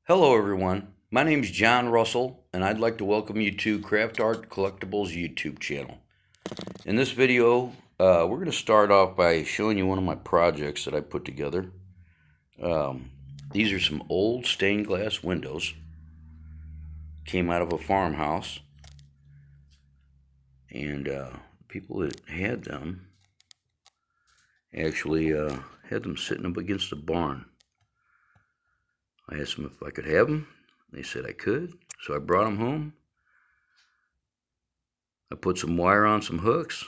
Hello, everyone. My name is John Russell, and I'd like to welcome you to Craft Art Collectibles YouTube channel. In this video, we're going to start off by showing you one of my projects that I put together. These are some old stained glass windows. Came out of a farmhouse, and people that had them actually had them sitting up against a barn. I asked them if I could have them. They said I could, so I brought them home. I put some wire on some hooks,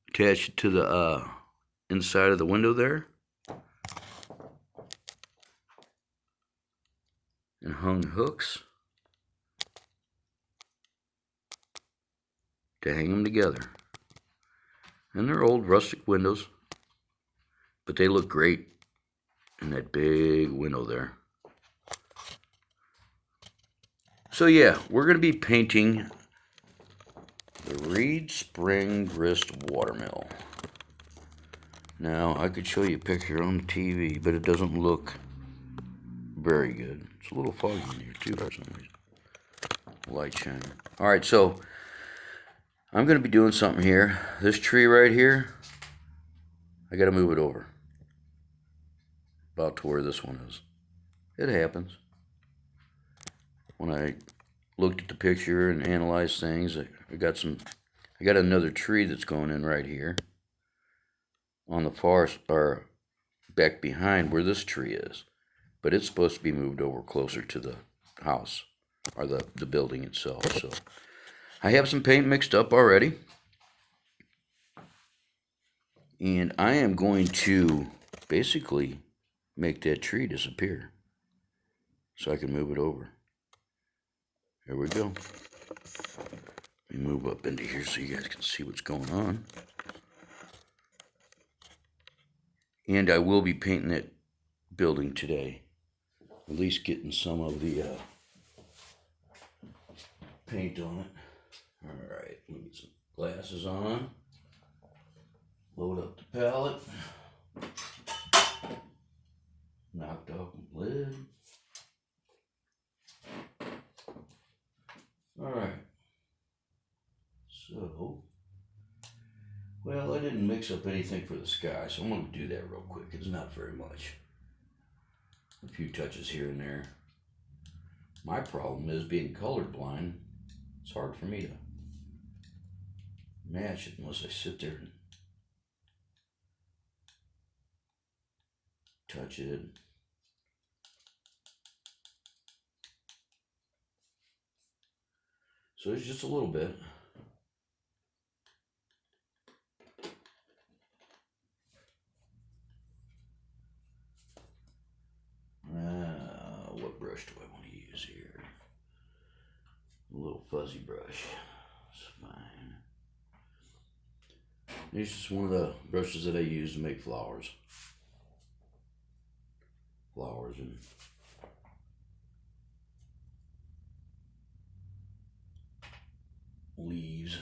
attached it to the inside of the window there, and hung hooks to hang them together. And they're old rustic windows, but they look great in that big window there. So yeah, we're going to be painting the Reed Spring Grist Watermill. Now, I could show you a picture on the TV, but it doesn't look very good. It's a little foggy in here too for some reason. Light shining. Alright, so I'm going to be doing something here. This tree right here, I got to move it over. About to where this one is. It happens. When I looked at the picture and analyzed things, I got another tree that's going in right here on the far, or back behind where this tree is, but it's supposed to be moved over closer to the house or the building itself. So I have some paint mixed up already, and I am going to basically make that tree disappear so I can move it over. There we go. Let me move up into here so you guys can see what's going on. And I will be painting that building today. At least getting some of the paint on it. Alright, let me get some glasses on. Load up the palette. Knocked off the lid. Alright. So, well, I didn't mix up anything for the sky, so I'm going to do that real quick. It's not very much. A few touches here and there. My problem is being colorblind. It's hard for me to match it unless I sit there and touch it. So it's just a little bit. What brush do I want to use here? A little fuzzy brush. It's fine. This is one of the brushes that I use to make flowers. Flowers and leaves.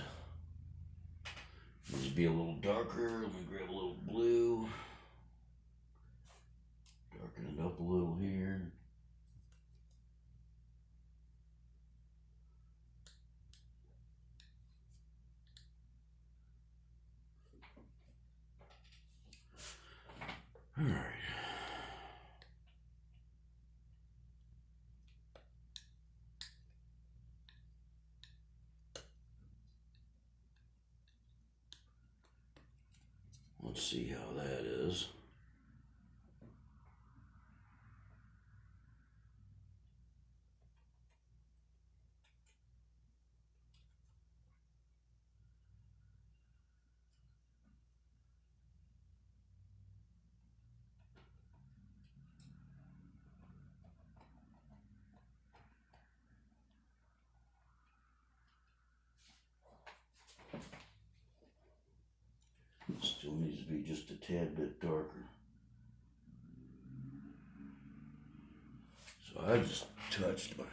Needs to be a little darker. Let me grab a little blue. Darken it up a little here. All right. Let's see how that is. Still needs to be just a tad bit darker. So I just touched my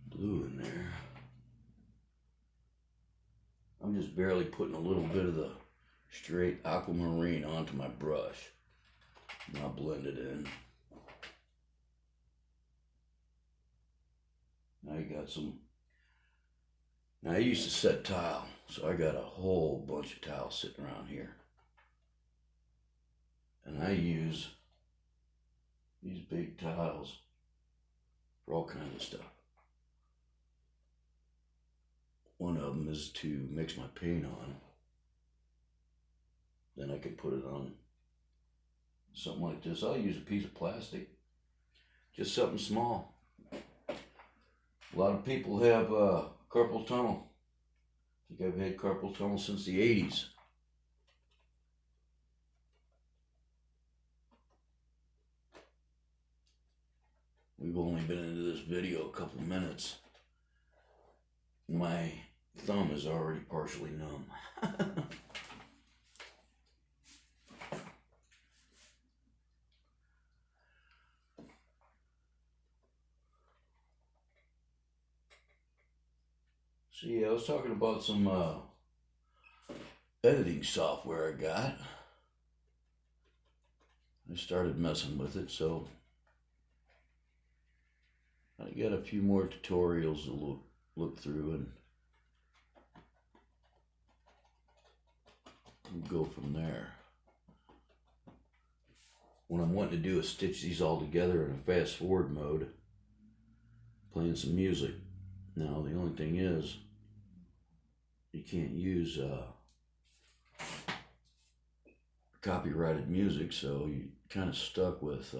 blue in there. I'm just barely putting a little bit of the straight aquamarine onto my brush. And I'll blend it in. got some. Now I used to set tile, so I got a whole bunch of tile sitting around here. And I use these big tiles for all kinds of stuff. One of them is to mix my paint on. Then I can put it on something like this. I'll use a piece of plastic, just something small. A lot of people have carpal tunnel. I think I've had carpal tunnel since the 80s. We've only been into this video a couple minutes. My thumb is already partially numb. See, I was talking about some editing software I got. I started messing with it, so I got a few more tutorials to look through, and we'll go from there. What I'm wanting to do is stitch these all together in a fast forward mode, playing some music. Now the only thing is, you can't use copyrighted music, so you kind of stuck with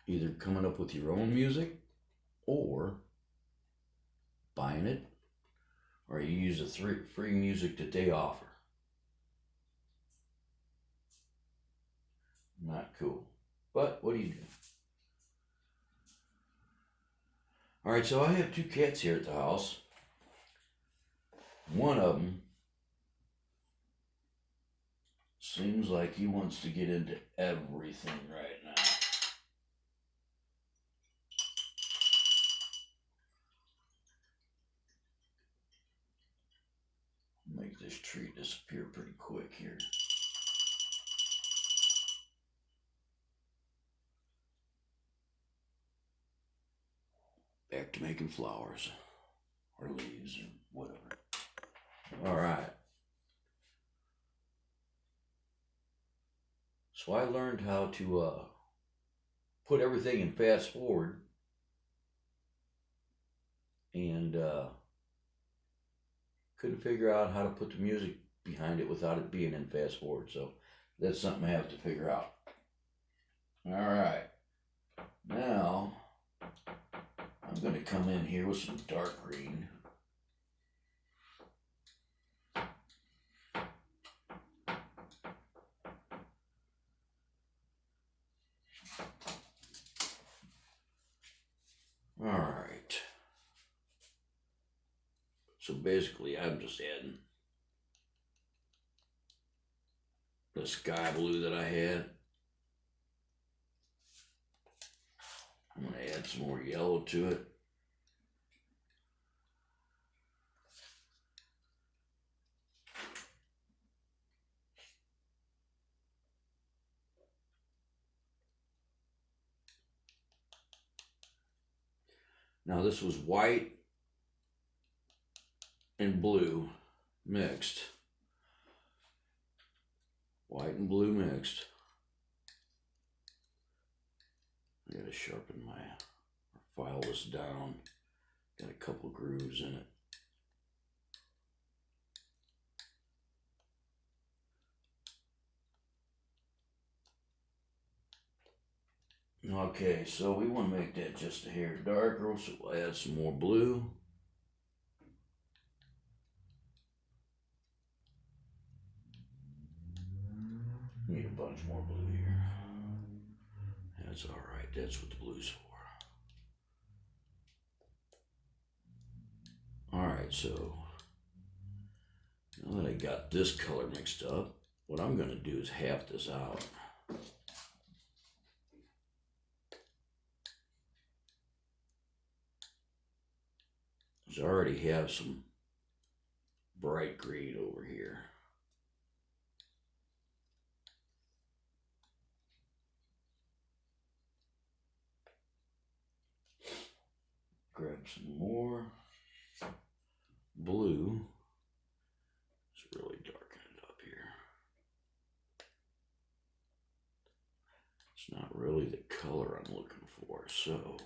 either coming up with your own music or buying it, or you use the free music that they offer. Not cool, but what do you do? All right, so I have two cats here at the house. One of them seems like he wants to get into everything right now. Make this tree disappear pretty quick here. Back to making flowers or leaves or whatever. All right. So I learned how to put everything in fast forward, and couldn't figure out how to put the music behind it without it being in fast forward. So that's something I have to figure out. All right. Now I'm going to come in here with some dark green. All right. So basically, I'm just adding the sky blue that I had. I'm going to add some more yellow to it. Now this was white and blue mixed. White and blue mixed. I gotta sharpen file this down. Got a couple grooves in it. Okay, so we want to make that just a hair darker, so we'll add some more blue. Need a bunch more blue here. That's all right, that's what the blue's for. All right, so now that I got this color mixed up, what I'm gonna do is half this out. I already have some bright green over here. grab some more blue. It's really darkened up here. It's not really the color I'm looking for, so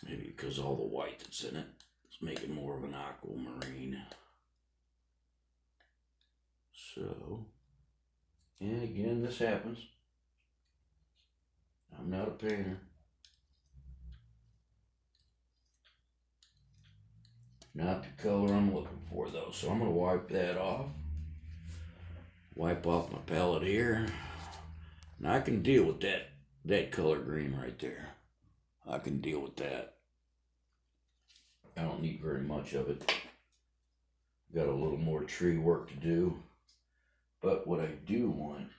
maybe because all the white that's in it is making more of an aquamarine. So, and again, this happens. I'm not a painter. Not the color I'm looking for though, so I'm going to wipe that off. Wipe off my palette here. And I can deal with that color green right there. I can deal with that. I don't need very much of it. Got a little more tree work to do. But what I do want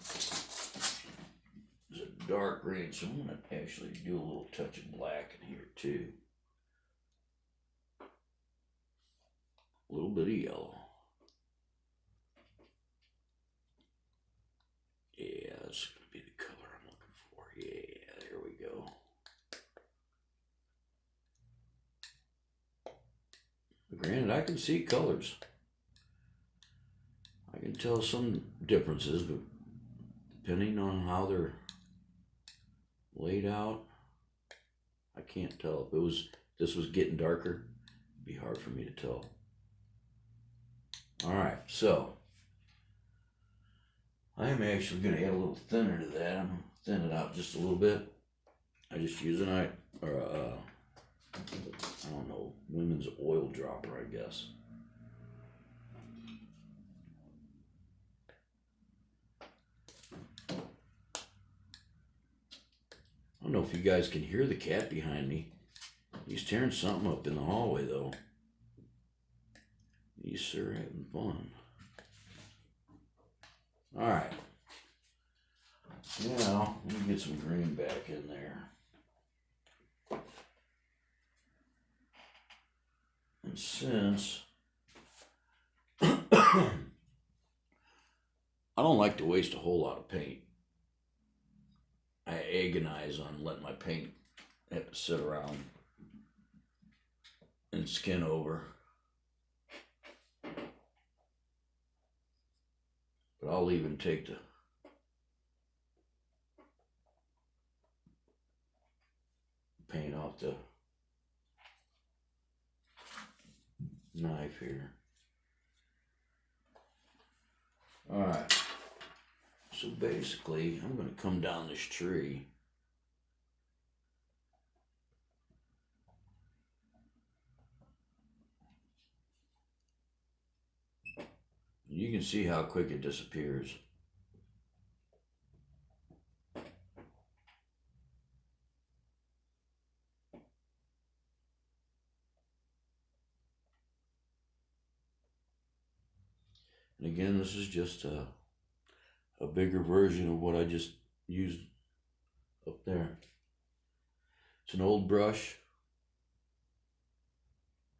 is a dark green, so I'm going to actually do a little touch of black in here too. A little bit of yellow. Yeah, that's going to be the color I'm looking for. Yeah, there we go. Granted, I can see colors. I can tell some differences, but depending on how they're laid out, I can't tell. If this was getting darker, it'd be hard for me to tell. All right, so I am actually going to add a little thinner to that. I'm going to thin it out just a little bit. I just use I don't know, women's oil dropper, I guess. I don't know if you guys can hear the cat behind me. He's tearing something up in the hallway though. He's sure having fun. Alright. Now, let me get some green back in there. And since I don't like to waste a whole lot of paint, I agonize on letting my paint have to sit around and skin over. But I'll even take the paint off the knife here. Alright, so basically I'm going to come down this tree. You can see how quick it disappears. And again, this is just a bigger version of what I just used up there. It's an old brush.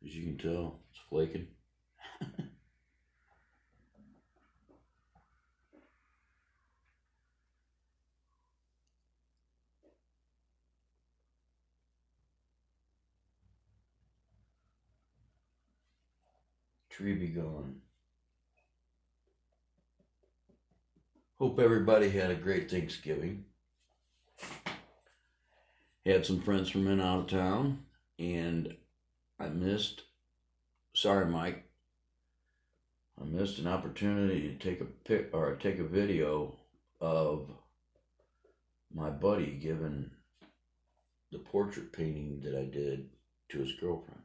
As you can tell, it's flaking. Tree be gone. Hope everybody had a great Thanksgiving. Had some friends from in out of town, and I missed, sorry Mike, I missed an opportunity to take a video of my buddy giving the portrait painting that I did to his girlfriend.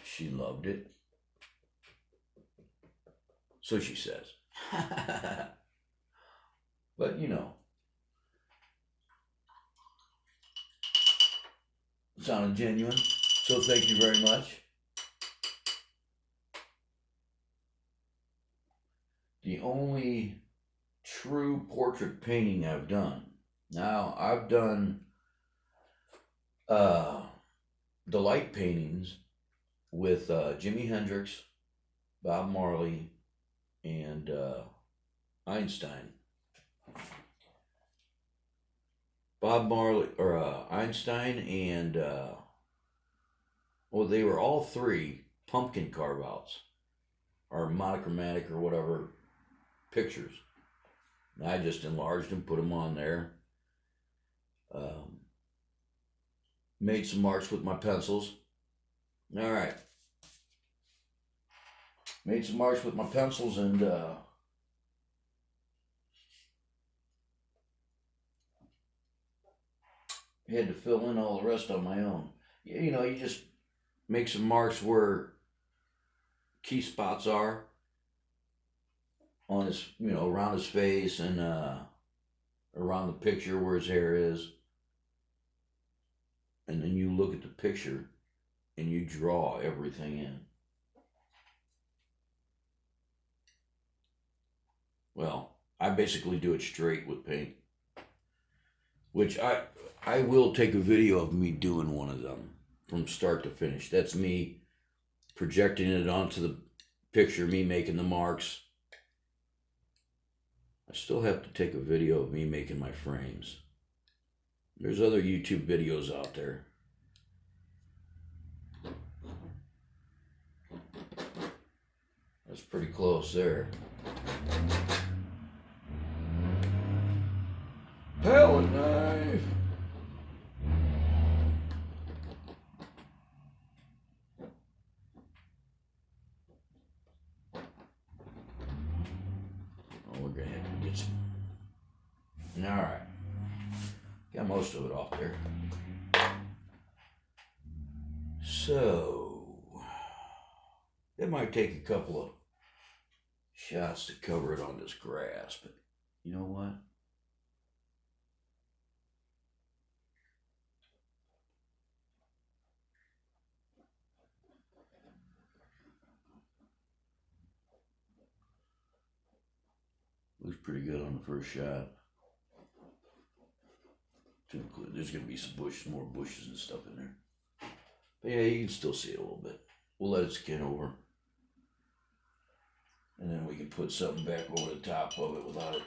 She loved it. So she says. But you know, it sounded genuine. So thank you very much. The only true portrait painting I've done. Now, I've done the light paintings with Jimi Hendrix, Bob Marley, and Einstein. Bob Marley or Einstein and well, they were all three pumpkin carve outs or monochromatic or whatever pictures. And I just enlarged them, put them on there. Um, Made some marks with my pencils. All right. Made some marks with my pencils and had to fill in all the rest on my own. You know, you just make some marks where key spots are on his, you know, around his face and around the picture where his hair is. And then you look at the picture and you draw everything in. Well, I basically do it straight with paint, which I will take a video of me doing one of them from start to finish. That's me projecting it onto the picture, me making the marks. I still have to take a video of me making my frames. There's other YouTube videos out there. That's pretty close there. Palette knife. Oh, we're gonna have to get some. All right, got most of it off there. So it might take a couple of shots to cover it on this grass, but you know what? Looks pretty good on the first shot. There's gonna be some bushes, more bushes and stuff in there. But yeah, you can still see it a little bit. We'll let it skin over. And then we can put something back over the top of it without it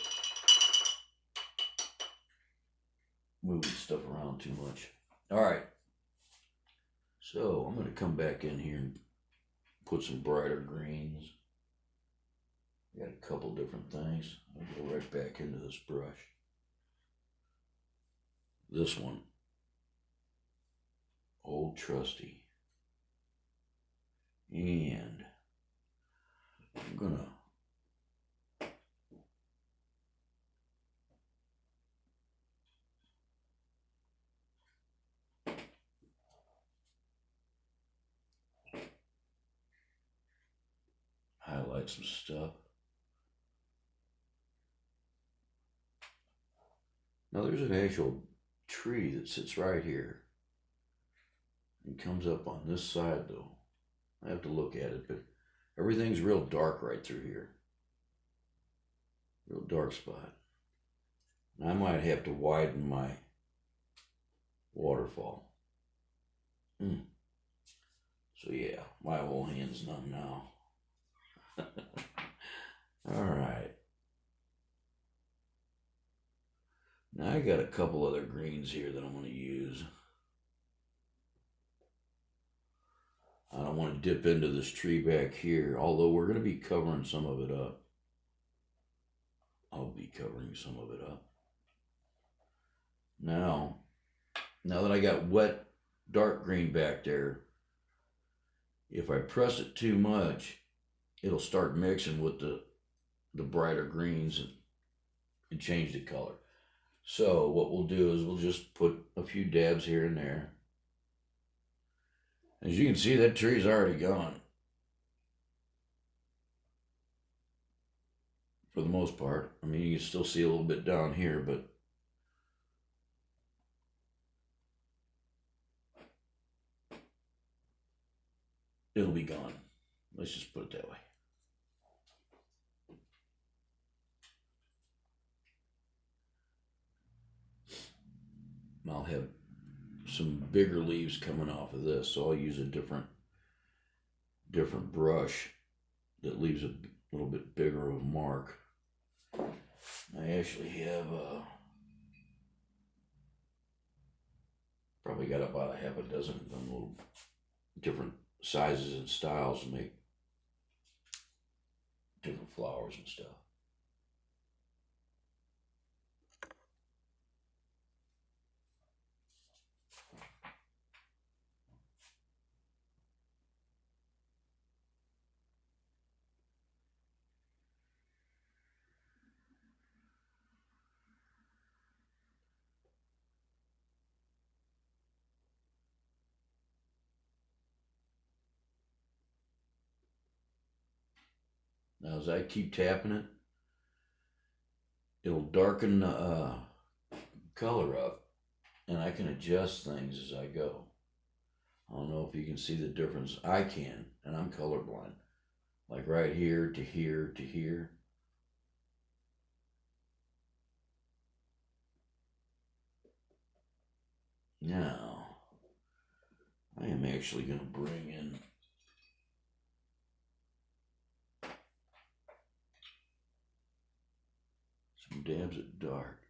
moving stuff around too much. All right. So I'm going to come back in here and put some brighter greens. Got a couple different things. I'll go right back into this brush. This one. Old Trusty. And I'm gonna highlight some stuff. Now there's an actual tree that sits right here. It comes up on this side though. I have to look at it, but everything's real dark right through here. Real dark spot. And I might have to widen my waterfall. So yeah, my whole hand's numb now. All right. Now I got a couple other greens here that I'm going to use. I don't want to dip into this tree back here, although we're going to be covering some of it up. I'll be covering some of it up. Now that I got wet dark green back there, if I press it too much, it'll start mixing with the brighter greens and change the color. So what we'll do is we'll just put a few dabs here and there. As you can see, that tree's already gone. For the most part. I mean, you can still see a little bit down here, but it'll be gone. Let's just put it that way. I'll have some bigger leaves coming off of this, so I'll use a different brush that leaves a little bit bigger of a mark. I actually have Probably got about a half a dozen of them little different sizes and styles to make different flowers and stuff. Now as I keep tapping it, it'll darken the color up, and I can adjust things as I go. I don't know if you can see the difference. I can, and I'm colorblind. Like right here to here to here. Now, I am actually going to bring in some dabs of dark.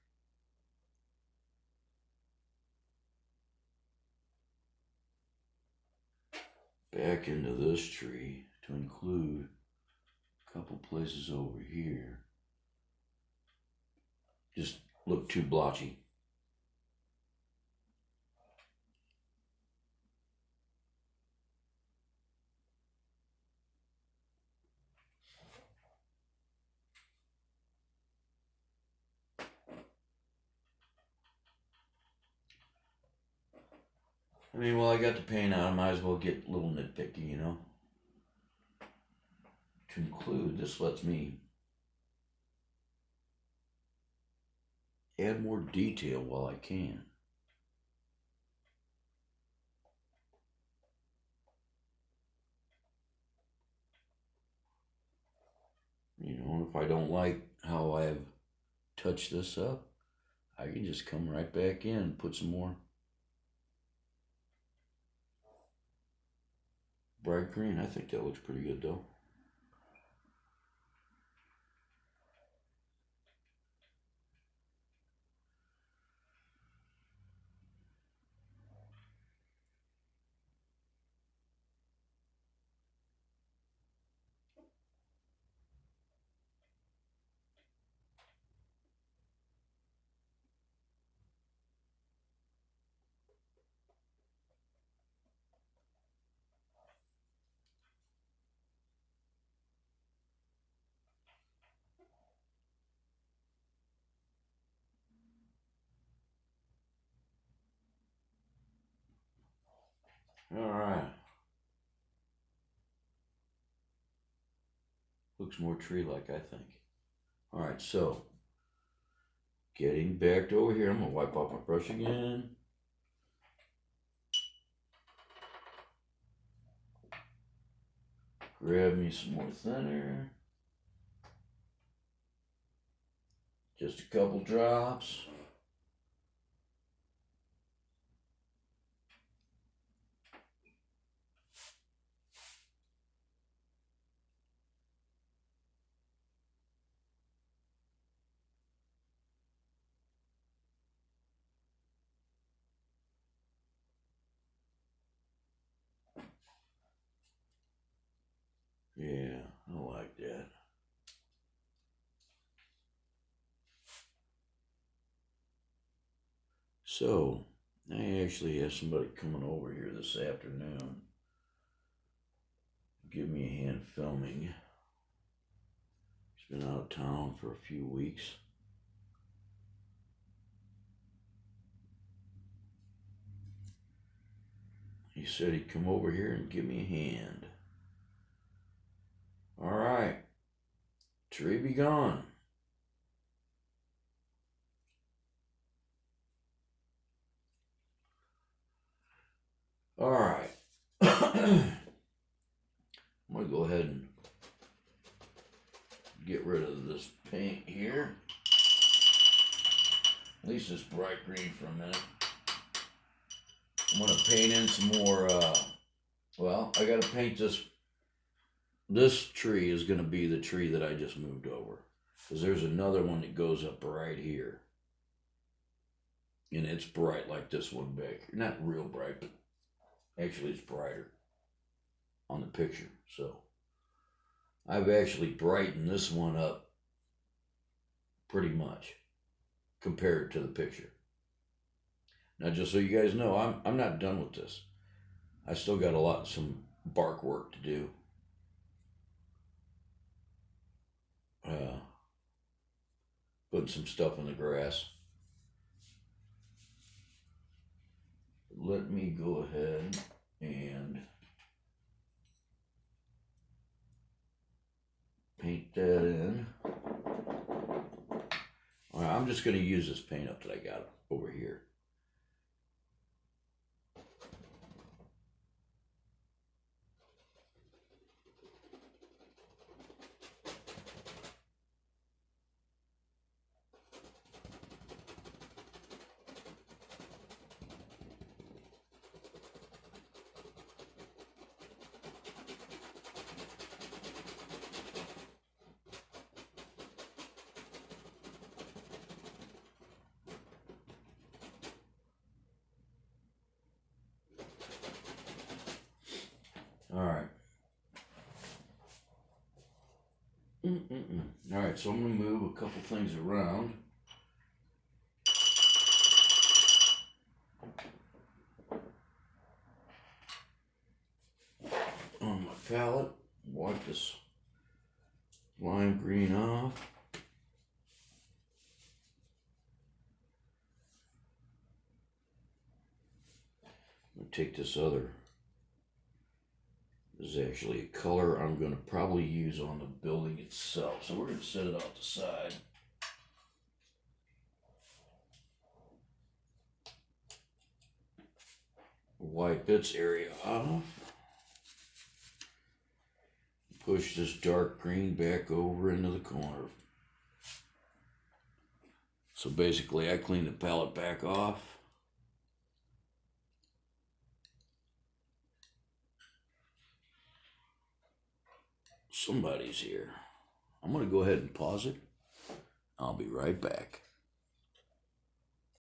Back into this tree to include a couple places over here. Just look too blotchy. I mean, well, I got the paint on, I might as well get a little nitpicky, you know. To include, this lets me add more detail while I can. You know, and if I don't like how I've touched this up, I can just come right back in and put some more bright green. I think that looks pretty good though. All right. Looks more tree-like, I think. All right, so getting back to over here, I'm gonna wipe off my brush again. Grab me some more thinner. Just a couple drops. Yeah, I like that. So, I actually have somebody coming over here this afternoon. Give me a hand filming. He's been out of town for a few weeks. He said he'd come over here and give me a hand. All right, tree be gone. All right. I'm gonna go ahead and get rid of this paint here. At least this bright green for a minute. I'm gonna paint in some more, well, I gotta paint this. This tree is gonna be the tree that I just moved over. Because there's another one that goes up right here. And it's bright like this one back. Not real bright, but actually it's brighter on the picture. So I've actually brightened this one up pretty much compared to the picture. Now, just so you guys know, I'm not done with this. I still got some bark work to do. Putting some stuff in the grass. Let me go ahead and paint that in. All right, I'm just going to use this paint up that I got over here. All right. All right, so I'm going to move a couple things around. On my palette, wipe this lime green off. I'm going to take this other. This is actually a color I'm going to probably use on the building itself. So we're going to set it off the side. Wipe its area off. Push this dark green back over into the corner. So basically I clean the palette back off. Somebody's here. I'm going to go ahead and pause it. I'll be right back.